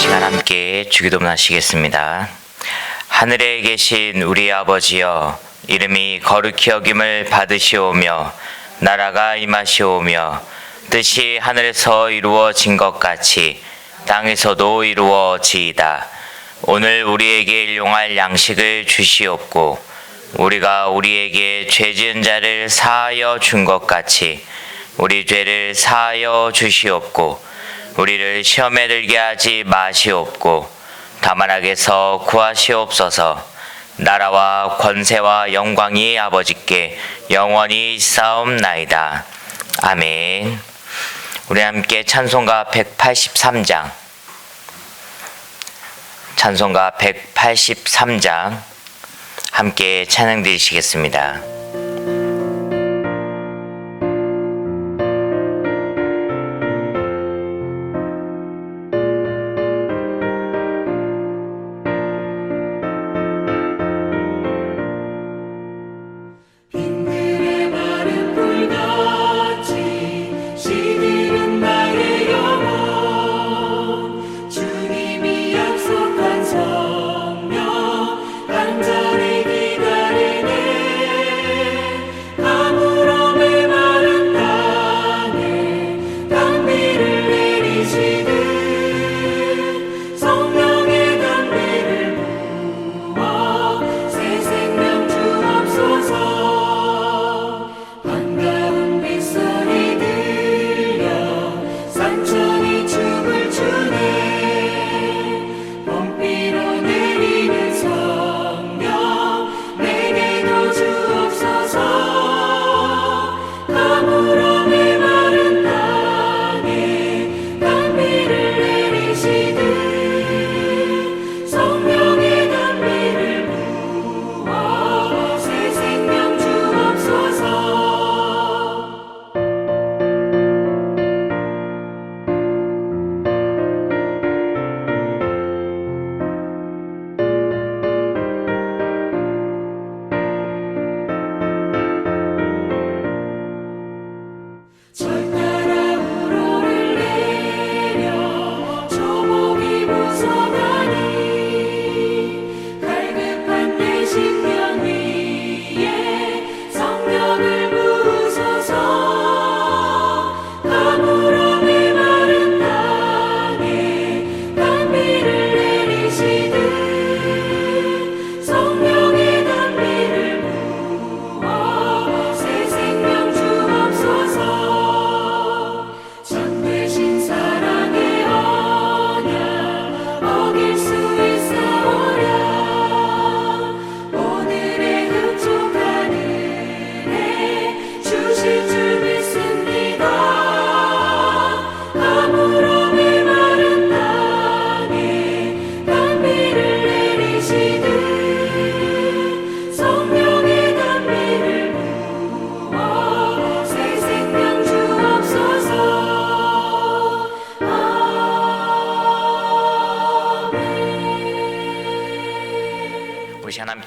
시간 함께 주기도문 하시겠습니다. 하늘에 계신 우리 아버지여, 이름이 거룩히 여김을 받으시오며 나라가 임하시오며 뜻이 하늘에서 이루어진 것 같이 땅에서도 이루어지이다. 오늘 우리에게 일용할 양식을 주시옵고 우리가 우리에게 죄 지은 자를 사하여 준 것 같이 우리 죄를 사하여 주시옵고 우리를 시험에 들게 하지 마시옵고 다만 악에서 구하시옵소서. 나라와 권세와 영광이 아버지께 영원히 있사옵나이다. 아멘. 우리 함께 찬송가 183장, 찬송가 183장 함께 찬양 드리시겠습니다.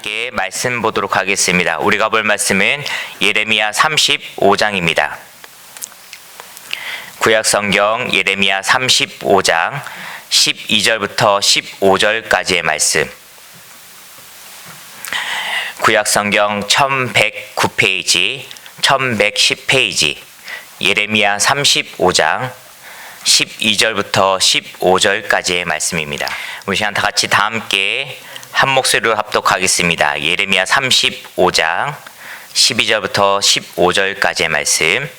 함께 말씀 보도록 하겠습니다. 우리가 볼 말씀은 예레미야 35장입니다. 구약성경 예레미야 35장 12절부터 15절까지의 말씀. 구약성경 1109페이지, 1110페이지, 예레미야 35장 12절부터 15절까지의 말씀입니다. 우리 시간 다 같이 다 함께 한 목소리로 합독하겠습니다. 예레미야 35장 12절부터 15절까지의 말씀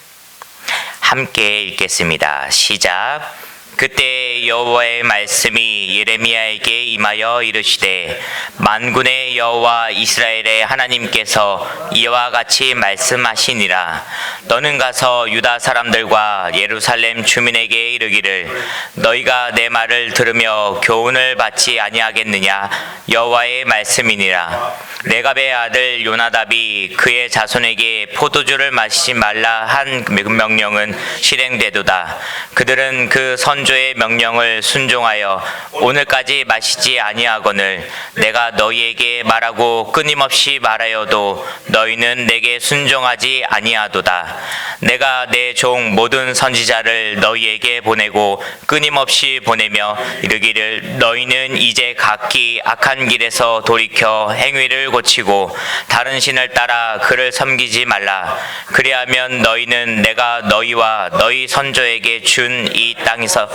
함께 읽겠습니다. 시작. 그때 여호와의 말씀이 예레미야에게 임하여 이르시되 만군의 여호와 이스라엘의 하나님께서 이와 같이 말씀하시니라. 너는 가서 유다 사람들과 예루살렘 주민에게 이르기를 너희가 내 말을 들으며 교훈을 받지 아니하겠느냐. 여호와의 말씀이니라. 레갑의 아들 요나답이 그의 자손에게 포도주를 마시지 말라 한 명령은 실행되도다. 그들은 그 선조의 명령을 명령을 순종하여 오늘까지 마시지 아니하거늘 내가 너희에게 말하고 끊임없이 말하여도 너희는 내게 순종하지 아니하도다. 내가 내 종 모든 선지자를 너희에게 보내고 끊임없이 보내며 이르기를 너희는 이제 각기 악한 길에서 돌이켜 행위를 고치고 다른 신을 따라 그를 섬기지 말라. 그리하면 너희는 내가 너희와 너희 선조에게 준 이 땅에서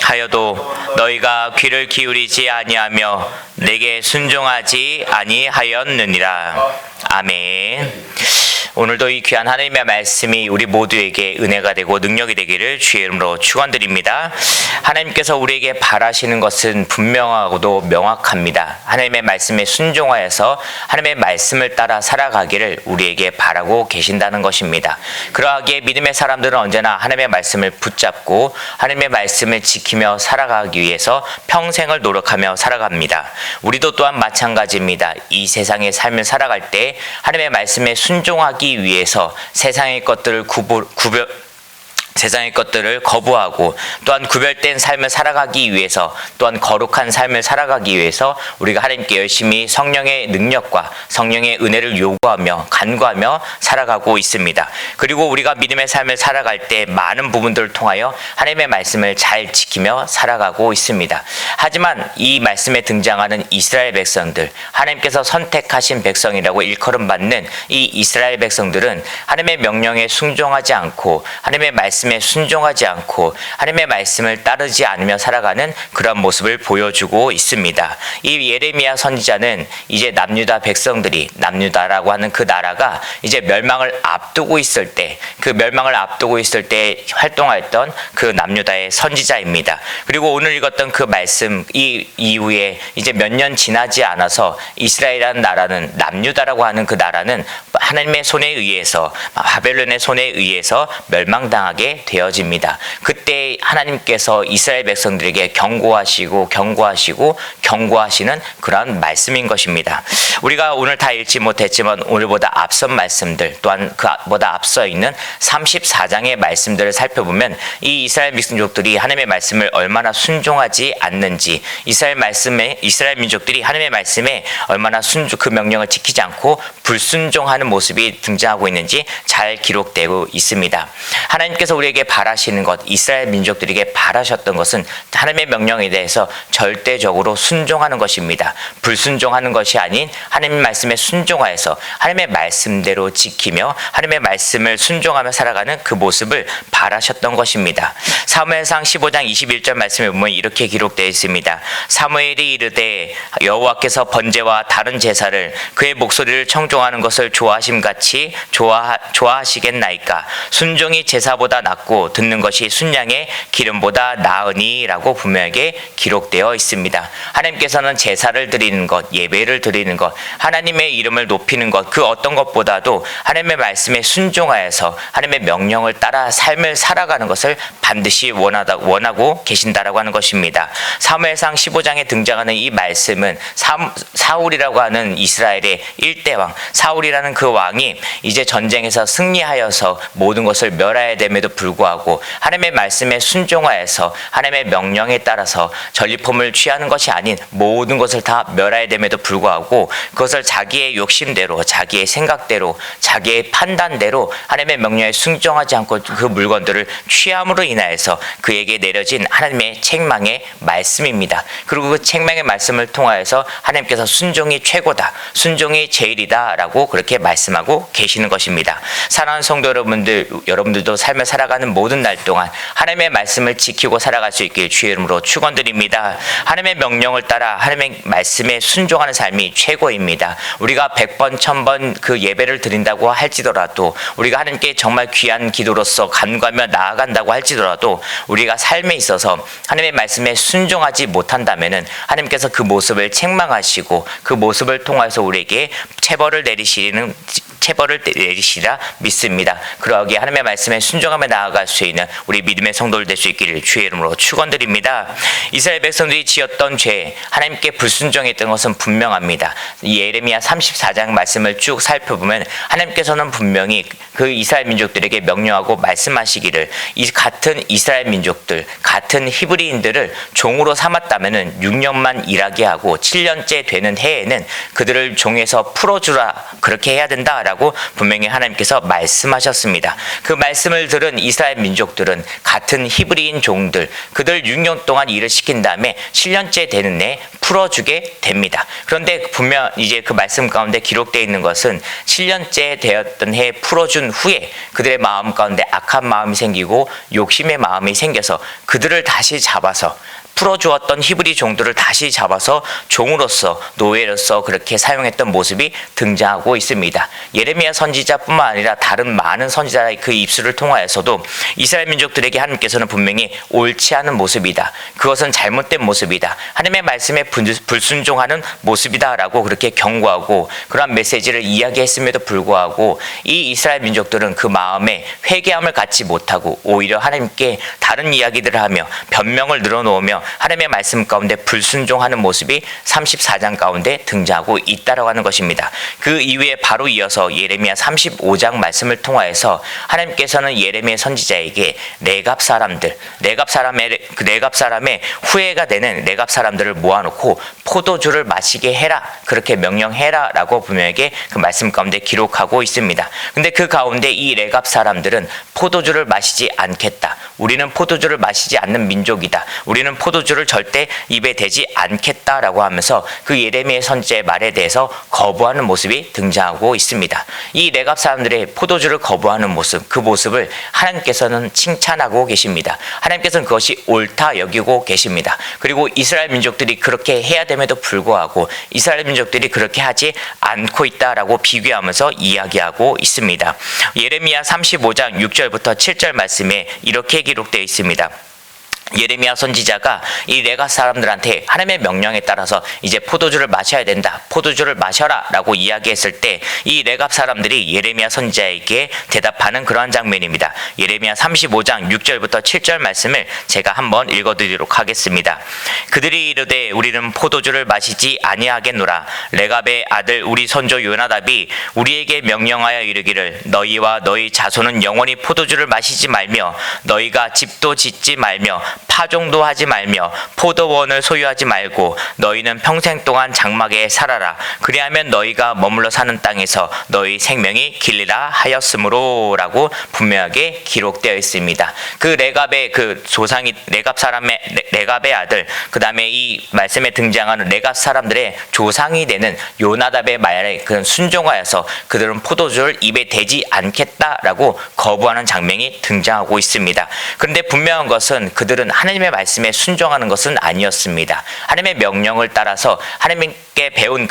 하여도 너희가 귀를 기울이지 아니하며 내게 순종하지 아니하였느니라. 아멘. 오늘도 이 귀한 하나님의 말씀이 우리 모두에게 은혜가 되고 능력이 되기를 주의 이름으로 축원드립니다. 하나님께서 우리에게 바라시는 것은 분명하고도 명확합니다. 하나님의 말씀에 순종하여서 하나님의 말씀을 따라 살아가기를 우리에게 바라고 계신다는 것입니다. 그러하기에 믿음의 사람들은 언제나 하나님의 말씀을 붙잡고 하나님의 말씀을 지키며 살아가기 위해서 평생을 노력하며 살아갑니다. 우리도 또한 마찬가지입니다. 이 세상의 삶을 살아갈 때 하나님의 말씀에 순종하기 위해서 세상의 것들을 세상의 것들을 거부하고 또한 구별된 삶을 살아가기 위해서 또한 거룩한 삶을 살아가기 위해서 우리가 하나님께 열심히 성령의 능력과 성령의 은혜를 요구하며 간구하며 살아가고 있습니다. 그리고 우리가 믿음의 삶을 살아갈 때 많은 부분들을 통하여 하나님의 말씀을 잘 지키며 살아가고 있습니다. 하지만 이 말씀에 등장하는 이스라엘 백성들, 하나님께서 선택하신 백성이라고 일컬음 받는 이 이스라엘 백성들은 하나님의 명령에 순종하지 않고 하나님의 말씀에 순종하지 않고 하나님의 말씀을 따르지 않으며 살아가는 그런 모습을 보여주고 있습니다. 이 예레미야 선지자는 이제 남유다 백성들이, 남유다라고 하는 그 나라가 이제 멸망을 앞두고 있을 때, 그 멸망을 앞두고 있을 때 활동했던 그 남유다의 선지자입니다. 그리고 오늘 읽었던 그 말씀 이 이후에 이제 몇 년 지나지 않아서 이스라엘이라는 나라는, 남유다라고 하는 그 나라는 하나님의 손에 의해서, 바벨론의 손에 의해서 멸망당하게 되어집니다. 그때 하나님께서 이스라엘 백성들에게 경고하시고 경고하시는 그런 말씀인 것입니다. 우리가 오늘 다 읽지 못했지만 오늘보다 앞선 말씀들, 또한 그보다 앞서 있는 34장의 말씀들을 살펴보면 이 이스라엘 민족들이 하나님의 말씀을 얼마나 순종하지 않는지, 이스라엘 민족들이 하나님의 말씀에 얼마나 그 명령을 지키지 않고 불순종하는 모습이 등장하고 있는지 잘 기록되고 있습니다. 하나님께서 우리에게 바라시는 것, 이스라엘 민족들에게 바라셨던 것은 하나님의 명령에 대해서 절대적으로 순종하는 것입니다. 불순종하는 것이 아닌 하나님의 말씀에 순종하여서 하나님의 말씀대로 지키며 하나님의 말씀을 순종하며 살아가는 그 모습을 바라셨던 것입니다. 사무엘상 15장 21절 말씀에 보면 이렇게 기록되어 있습니다. 사무엘이 이르되 여호와께서 번제와 다른 제사를 그의 목소리를 청종하는 것을 좋아하심같이 좋아하시겠나이까. 순종이 제사보다 낫고 듣는 것이 순양의 기름보다 나으니 라고 분명하게 기록되어 있습니다. 하나님께서는 제사를 드리는 것, 예배를 드리는 것, 하나님의 이름을 높이는 것, 그 어떤 것보다도 하나님의 말씀에 순종하여서 하나님의 명령을 따라 삶을 살아가는 것을 반드시 원하고 계신다라고 하는 것입니다. 사무엘상 15장에 등장하는 이 말씀은 사울이라고 하는 이스라엘의 1대 왕, 사울이라는 그 왕이 이제 전쟁에서 승리하여서 모든 것을 멸해야 됨에도 불구하고 하나님의 말씀에 순종하여서 하나님의 명령에 따라서 전리품을 취하는 것이 아닌 모든 것을 다 멸해야 됨에도 불구하고 그것을 자기의 욕심대로, 자기의 생각대로, 자기의 판단대로 하나님의 명령에 순종하지 않고 그 물건들을 취함으로 인하여서 그에게 내려진 하나님의 책망의 말씀입니다. 그리고 그 책망의 말씀을 통하여서 하나님께서 순종이 최고다, 순종이 제일이다 라고 그렇게 말씀하고 계시는 것입니다. 사랑하는 성도 여러분들도 삶을 살아가는 모든 날 동안 하나님의 말씀을 지키고 살아갈 수 있길 주의 이름으로 축원드립니다. 하나님의 명령을 따라 하나님의 말씀에 순종하는 삶이 최고입니다. 우리가 100번 1000번 그 예배를 드린다고 할지더라도, 우리가 하나님께 정말 귀한 기도로서 간구하며 나아간다고 할지더라도 우리가 삶에 있어서 하나님의 말씀에 순종하지 못한다면은 하나님께서 그 모습을 책망하시고 그 모습을 통해서 우리에게 체벌을 내리시리라 믿습니다. 그러기에 하나님의 말씀에 순종하며 나아갈 수 있는 우리 믿음의 성도들 될 수 있기를 주의 이름으로 축원드립니다. 이스라엘 백성들이 지었던 죄, 하나님께 불순종했던 것은 분명합니다. 예레미야 34장 말씀을 쭉 살펴보면 하나님께서는 분명히 그 이스라엘 민족들에게 명령하고 말씀하시기를 이 같은 이스라엘 민족들, 같은 히브리인들을 종으로 삼았다면은 6년만 일하게 하고 7년째 되는 해에는 그들을 종에서 풀어주라, 그렇게 해야 된다라고 분명히 하나님께서 말씀하셨습니다. 그 말씀을 들은 이스라엘 민족들은 같은 히브리인 종들, 그들 6년 동안 일을 시킨 다음에 7년째 되는 해 풀어주게 됩니다. 그런데 분명 이제 그 말씀 가운데 기록되어 있는 것은 7년째 되었던 해에 풀어준 후에 그들의 마음 가운데 악한 마음이 생기고 욕심의 마음이 생겨서 그들을 다시 잡아서 풀어주었던 히브리 종들을 다시 잡아서 종으로서, 노예로서 그렇게 사용했던 모습이 등장하고 있습니다. 예레미야 선지자뿐만 아니라 다른 많은 선지자의 그 입술을 통하여서도 이스라엘 민족들에게 하나님께서는 분명히 옳지 않은 모습이다, 그것은 잘못된 모습이다, 하나님의 말씀에 불순종하는 모습이다 라고 그렇게 경고하고 그러한 메시지를 이야기했음에도 불구하고 이 이스라엘 민족들은 그 마음에 회개함을 갖지 못하고 오히려 하나님께 다른 이야기들을 하며 변명을 늘어놓으며 하나님의 말씀 가운데 불순종하는 모습이 34장 가운데 등장하고 있다라고 하는 것입니다. 그 이후에 바로 이어서 예레미야 35장 말씀을 통하여서 하나님께서는 예레미야 선지자에게 레갑 사람의 후예가 되는 레갑 사람들을 모아놓고 포도주를 마시게 해라, 그렇게 명령해라 라고 분명하게 그 말씀 가운데 기록하고 있습니다. 근데 그 가운데 이 레갑 사람들은 포도주를 마시지 않겠다, 우리는 포도주를 마시지 않는 민족이다, 우리는 포도주를 절대 입에 대지 않겠다라고 하면서 그 예레미야 선지자의 말에 대해서 거부하는 모습이 등장하고 있습니다. 이 레갑 사람들의 포도주를 거부하는 모습, 그 모습을 하나님께서는 칭찬하고 계십니다. 하나님께서는 그것이 옳다 여기고 계십니다. 그리고 이스라엘 민족들이 그렇게 해야 됨에도 불구하고 이스라엘 민족들이 그렇게 하지 않고 있다라고 비교하면서 이야기하고 있습니다. 예레미야 35장 6절부터 7절 말씀에 이렇게 기록되어 있습니다. 예레미야 선지자가 이 레갑 사람들한테 하나님의 명령에 따라서 이제 포도주를 마셔야 된다, 포도주를 마셔라 라고 이야기했을 때 이 레갑 사람들이 예레미야 선지자에게 대답하는 그러한 장면입니다. 예레미야 35장 6절부터 7절 말씀을 제가 한번 읽어드리도록 하겠습니다. 그들이 이르되 우리는 포도주를 마시지 아니하겠노라. 레갑의 아들 우리 선조 요나답이 우리에게 명령하여 이르기를 너희와 너희 자손은 영원히 포도주를 마시지 말며 너희가 집도 짓지 말며 파종도 하지 말며 포도원을 소유하지 말고 너희는 평생 동안 장막에 살아라. 그리하면 너희가 머물러 사는 땅에서 너희 생명이 길리라 하였으므로 라고 분명하게 기록되어 있습니다. 그 레갑의 그 조상이 레갑의 아들, 그 다음에 이 말씀에 등장하는 레갑 사람들의 조상이 되는 요나답의 말에 그런 순종하여서 그들은 포도주를 입에 대지 않겠다라고 거부하는 장면이 등장하고 있습니다. 그런데 분명한 것은 그들은 하나님의 말씀에 순종하는 것은 아니었습니다. 하나님의 명령을 따라서 하나님께 배운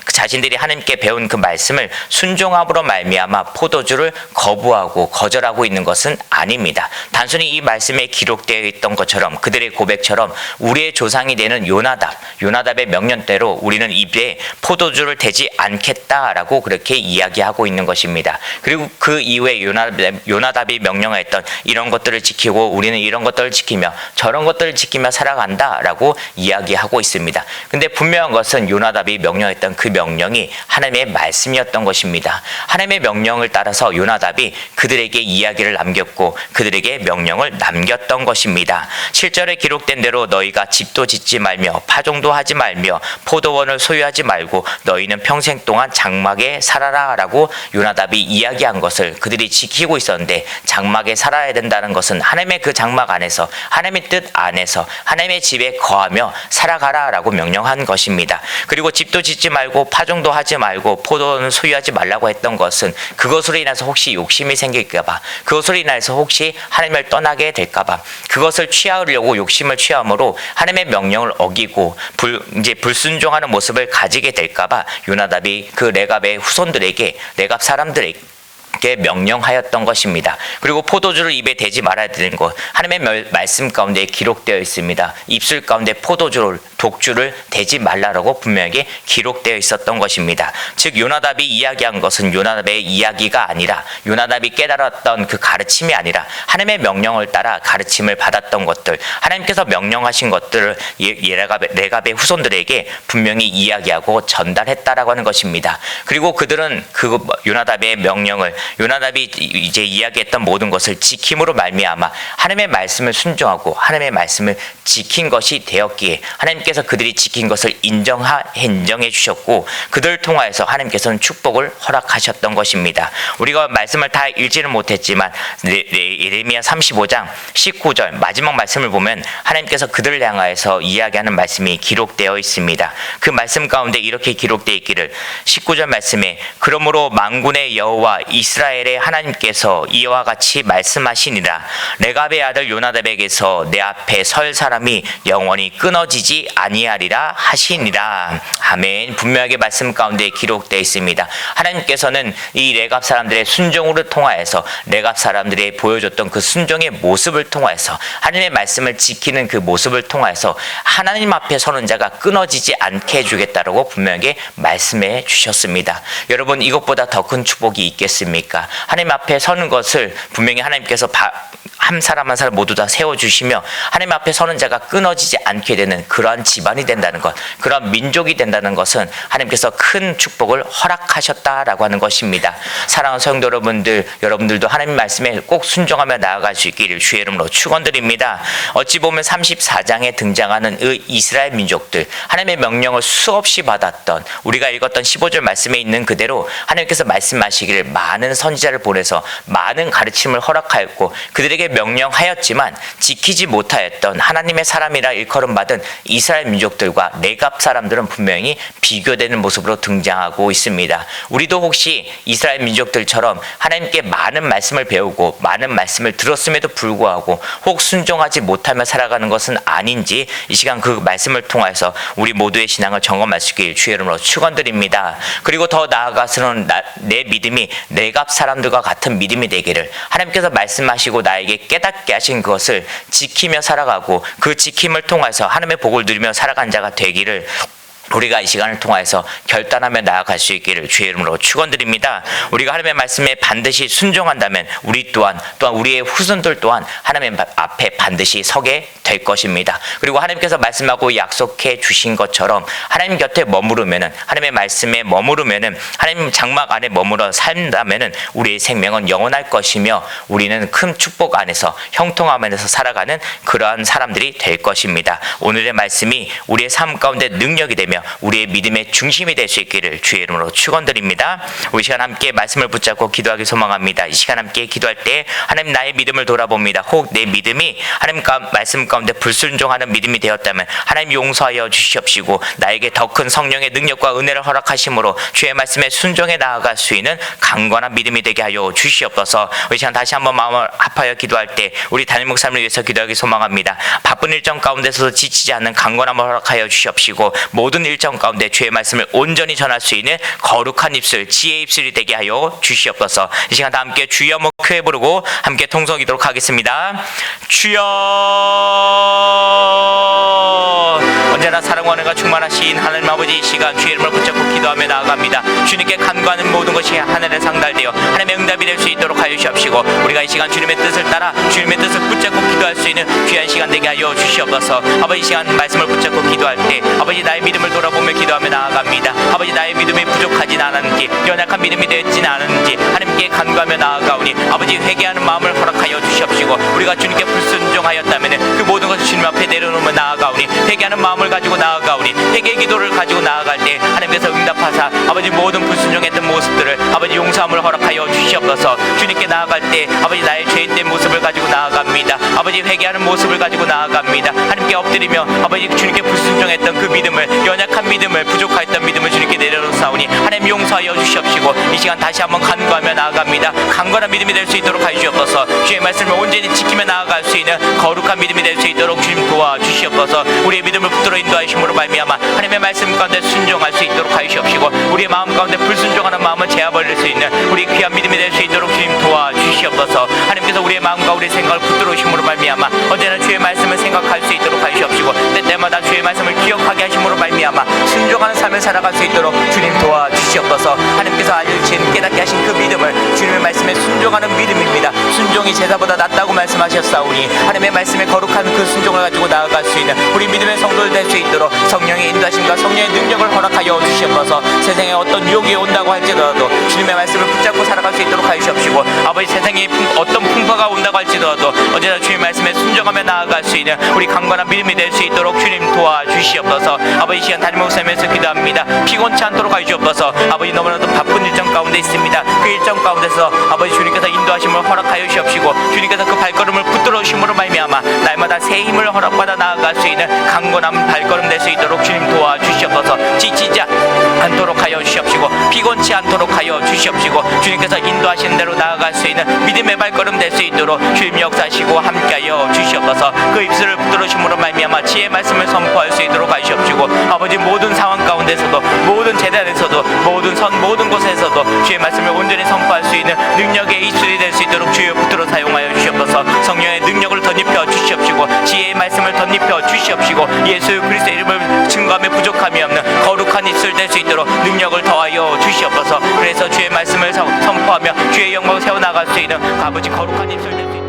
자신들이 하나님께 배운 그 말씀을 순종함으로 말미암아 포도주를 거부하고 거절하고 있는 것은 아닙니다. 단순히 이 말씀에 기록되어 있던 것처럼 그들의 고백처럼 우리의 조상이 되는 요나답의 명령대로 우리는 입에 포도주를 대지 않겠다라고 그렇게 이야기하고 있는 것입니다. 그리고 그 이후에 요나답이 명령했던 이런 것들을 지키고 우리는 이런 것들을 지키며 저런 것들을 지키며 살아간다라고 이야기하고 있습니다. 근데 분명한 것은 요나답이 명령했던 그 명령이 하나님의 말씀이었던 것입니다. 하나님의 명령을 따라서 요나답이 그들에게 이야기를 남겼고 그들에게 명령을 남겼던 것입니다. 7절에 기록된 대로 너희가 집도 짓지 말며 파종도 하지 말며 포도원을 소유하지 말고 너희는 평생 동안 장막에 살아라 라고 요나답이 이야기한 것을 그들이 지키고 있었는데, 장막에 살아야 된다는 것은 하나님의 그 장막 안에서 하나님의 뜻 안에서 하나님의 집에 거하며 살아가라 라고 명령한 것입니다. 그리고 집도 짓지 말고 파종도 하지 말고 포도원을 소유하지 말라고 했던 것은 그것으로 인해서 혹시 욕심이 생길까봐, 그것으로 인해서 혹시 하나님을 떠나게 될까봐, 그것을 취하려고 욕심을 취함으로 하나님의 명령을 어기고 불순종하는 모습을 가지게 될까봐 요나답이 그 레갑의 후손들에게, 레갑 사람들에게 명령하였던 것입니다. 그리고 포도주를 입에 대지 말아야 되는 것, 하나님의 말씀 가운데 기록되어 있습니다. 입술 가운데 포도주를, 독주를 대지 말라라고 분명하게 기록되어 있었던 것입니다. 즉 요나답이 이야기한 것은 요나답의 이야기가 아니라, 요나답이 깨달았던 그 가르침이 아니라 하나님의 명령을 따라 가르침을 받았던 것들, 하나님께서 명령하신 것들을 레갑의 후손들에게 분명히 이야기하고 전달했다라고 하는 것입니다. 그리고 그들은 그 요나답의 명령을, 요나답이 이제 이야기했던 모든 것을 지킴으로 말미암아 하나님의 말씀을 순종하고 하나님의 말씀을 지킨 것이 되었기에 하나님께서 그들이 지킨 것을 인정해 주셨고, 그들을 통하여서 하나님께서는 축복을 허락하셨던 것입니다. 우리가 말씀을 다 읽지는 못했지만 예레미야 35장 19절 마지막 말씀을 보면 하나님께서 그들을 향하여서 이야기하는 말씀이 기록되어 있습니다. 그 말씀 가운데 이렇게 기록되어 있기를, 19절 말씀에 그러므로 만군의 여호와 이스라엘의 하나님께서 이와 같이 말씀하시니라. 레갑의 아들 요나답에게서 내 앞에 설 사람이 영원히 끊어지지 아니하리라 하시니라. 아멘. 분명하게 말씀 가운데 기록되어 있습니다. 하나님께서는 이 레갑 사람들의 순종으로 통하여서, 레갑 사람들이 보여줬던 그 순종의 모습을 통하여서, 하나님의 말씀을 지키는 그 모습을 통하여서 하나님 앞에 서는 자가 끊어지지 않게 해주겠다라고 분명하게 말씀해 주셨습니다. 여러분, 이것보다 더 큰 축복이 있겠습니까? 하나님 앞에 서는 것을 분명히 하나님께서 한 사람 한 사람 모두 다 세워주시며 하나님 앞에 서는 자가 끊어지지 않게 되는 그러한 집안이 된다는 것, 그러한 민족이 된다는 것은 하나님께서 큰 축복을 허락하셨다라고 하는 것입니다. 사랑하는 성도 여러분들, 여러분들도 하나님 말씀에 꼭 순종하며 나아갈 수 있기를 주의 이름으로 축원드립니다. 어찌 보면 34장에 등장하는 이 이스라엘 민족들, 하나님의 명령을 수없이 받았던, 우리가 읽었던 15절 말씀에 있는 그대로 하나님께서 말씀하시기를 많은 선지자를 보내서 많은 가르침을 허락하였고 그들에게 명령하였지만 지키지 못하였던 하나님의 사람이라 일컬음받은 이스라엘 민족들과 레갑 사람들은 분명히 비교되는 모습으로 등장하고 있습니다. 우리도 혹시 이스라엘 민족들처럼 하나님께 많은 말씀을 배우고 많은 말씀을 들었음에도 불구하고 혹 순종하지 못하며 살아가는 것은 아닌지 이 시간 그 말씀을 통해서 우리 모두의 신앙을 점검할 수 있길 주의 이름으로 축원드립니다. 그리고 더 나아가서는 내 믿음이 레갑 사람들과 같은 믿음이 되기를, 하나님께서 말씀하시고 나에게 깨닫게 하신 것을 지키며 살아가고 그 지킴을 통해서 하나님의 복을 누리며 살아간 자가 되기를 우리가 이 시간을 통해서 결단하며 나아갈 수 있기를 주의 이름으로 축원드립니다. 우리가 하나님의 말씀에 반드시 순종한다면 우리 또한 우리의 후손들 또한 하나님 앞에 반드시 서게 될 것입니다. 그리고 하나님께서 말씀하고 약속해 주신 것처럼 하나님 곁에 머무르면은, 하나님의 말씀에 머무르면은, 하나님 장막 안에 머물러 산다면은 우리의 생명은 영원할 것이며 우리는 큰 축복 안에서 형통함 안에서 살아가는 그러한 사람들이 될 것입니다. 오늘의 말씀이 우리의 삶 가운데 능력이 되며 우리의 믿음의 중심이 될 수 있기를 주의 이름으로 축원드립니다. 우리 시간 함께 말씀을 붙잡고 기도하기 소망합니다. 이 시간 함께 기도할 때 하나님 나의 믿음을 돌아봅니다. 혹 내 믿음이 하나님 말씀 가운데 불순종하는 믿음이 되었다면 하나님 용서하여 주시옵시고 나에게 더 큰 성령의 능력과 은혜를 허락하심으로 주의 말씀에 순종해 나아갈 수 있는 강건한 믿음이 되게 하여 주시옵소서. 우리 시간 다시 한번 마음을 합하여 기도할 때 우리 담임 목사님을 위해서 기도하기 소망합니다. 바쁜 일정 가운데서도 지치지 않는 강건함을 허락하여 주시옵시고 모든 일정 가운데 주의 말씀을 온전히 전할 수 있는 거룩한 입술, 지혜의 입술이 되게 하여 주시옵소서. 이 시간 다 함께 주여 목표에 부르고 함께 통성하도록 하겠습니다. 주여, 언제나 사랑과 은혜가 충만하신 하나님 아버지, 이 시간 주의 이름을 붙잡고 기도하며 나아갑니다. 주님께 간구하는 모든 것이 하늘에 상달되어 하나님의 응답이 될 수 있도록 하여 주시옵시고 우리가 이 시간 주님의 뜻을 따라 주님의 뜻을 붙잡고 기도할 수 있는 귀한 시간 되게 하여 주시옵소서. 아버지, 이 시간 말씀을 붙잡고 기도할 때 아버지 나의 믿음을 돌아보며 기도하며 나아갑니다. 아버지 나의 믿음이 부족하진 않았는지, 연약한 믿음이 되었진 않았는지 하나님께 간구하며 나아가오니 아버지 회개하는 마음을 허락하여 주시옵시고 우리가 주님께 불순종하였다면 그 모든 것을 주님 앞에 내려놓으며 나아가오니 회개하는 마음을 가지고 나아가오니 회개의 기도를 가지고 나아갈 때 하나님께서 응답하사 아버지 모든 불순종했던 모습들을 아버지 용서함을 허락하여 주시옵소서. 주님께 나아갈 때 아버지 나의 죄인된 모습을 가지고 나아갑니다. 아버지 회개하는 모습을 가지고 나아갑니다. 하나님께 엎드리며 아버지 주님께 불순종했던 그 믿음을, 연약한 믿음을, 부족했던 믿음을 주님께 내려놓사오니 하나님 용서하여 주시옵시고 이 시간 다시 한번 간구하며 나아갑니다. 강건한 믿음이 될 수 있도록 하여 주옵소서. 주의 말씀을 온전히 지키며 나아갈 수 있는 거룩한 믿음이 될 수 있도록 주님 도와주시옵소서. 우리의 믿음을 붙들어 인도하심으로 말미암아 하나님의 말씀 가운데 순종할 수 있도록 하시옵시고 우리의 마음 가운데 불순종하는 마음은 제어버릴 수 있는 우리 귀한 믿음이 될 수 있도록 주님 도와주시옵소서. 하나님께서 우리의 마음과 우리의 생각을 붙들어 오심으로 말미암아 언제나 주의 말씀을 생각할 수 있도록 하시옵시고 때때마다 주의 말씀을 기억하게 하심으로 말미암아 순종하는 삶을 살아갈 수 있도록 주님 도와주시옵소서. 하나님께서 알려주신 깨닫게 하신 그 믿음을 주님의 말씀에 순종하는 믿음입니다. 순종이 제사보다 낫다고 말씀하셨사오니 하나님의 말씀에 거룩한 그 순종을 가지고 나아갈 수 있는 우리 믿음의 성도들 될 수 있도록 성령의 인도하심과 성령의 능력을 허락하여 주시옵소서. 세상에 어떤 유혹이 온다고 할지라도 주님의 말씀을 붙잡고 살아갈 수 있도록 하시옵시고 아버지 세상에 어떤 풍파가 온다고 할지라도 언제나 주님의 말씀에 순종하며 나아갈 수 있는 우리 강건한 믿음이 될 수 있도록 주님 도와주시옵소서. 아버지 시간 다니며 목사면서 기도합니다. 피곤치 않도록 하시옵소서. 아버지 너무나도 바쁜 일정 가운데 있습니다. 그 일정 가운데서 아버지 주님께서 인도하심을 허락하여 주시옵시고 주님께서 그 발걸음을 붙들어 주심으로 말미암아 날마다 새 힘을 허락받아 나아갈 수 있는 강건한 발걸음 될 수 있도록 주님 도와주시옵소서. 지치지 않도록 하여 주시옵시고 피곤치 않도록 하여 주시옵시고 주님께서 인도하시는 대로 나아갈 수 있는 믿음의 발걸음 될 수 있도록 주님 역사하시고 함께하여 주시옵소서. 그 입술을 붙들어 주심으로 말미암아 지혜의 말씀을 선포할 수 있도록 하시옵시고 아버지 모든 상황 가운데서도 모든 재단에서도 모든 곳에서도 주의 말씀을 온전히 선포할 수 있는 능력의 입술이 될 수 있도록 주여 붙들어 사용하여 주시옵소서. 성령의 능력을 덧입혀 주시옵시고 지혜의 말씀을 덧입혀 주시옵시고 예수 그리스도의 이름을 증거하며 부족함이 없는 거룩한 입술 될 수 있도록 능력을 더하여 주시옵소서. 그래서 주의 말씀을 선포하며 주의 영광을 세워나갈 수 있는 아버지 거룩한 입술 될 수 있도록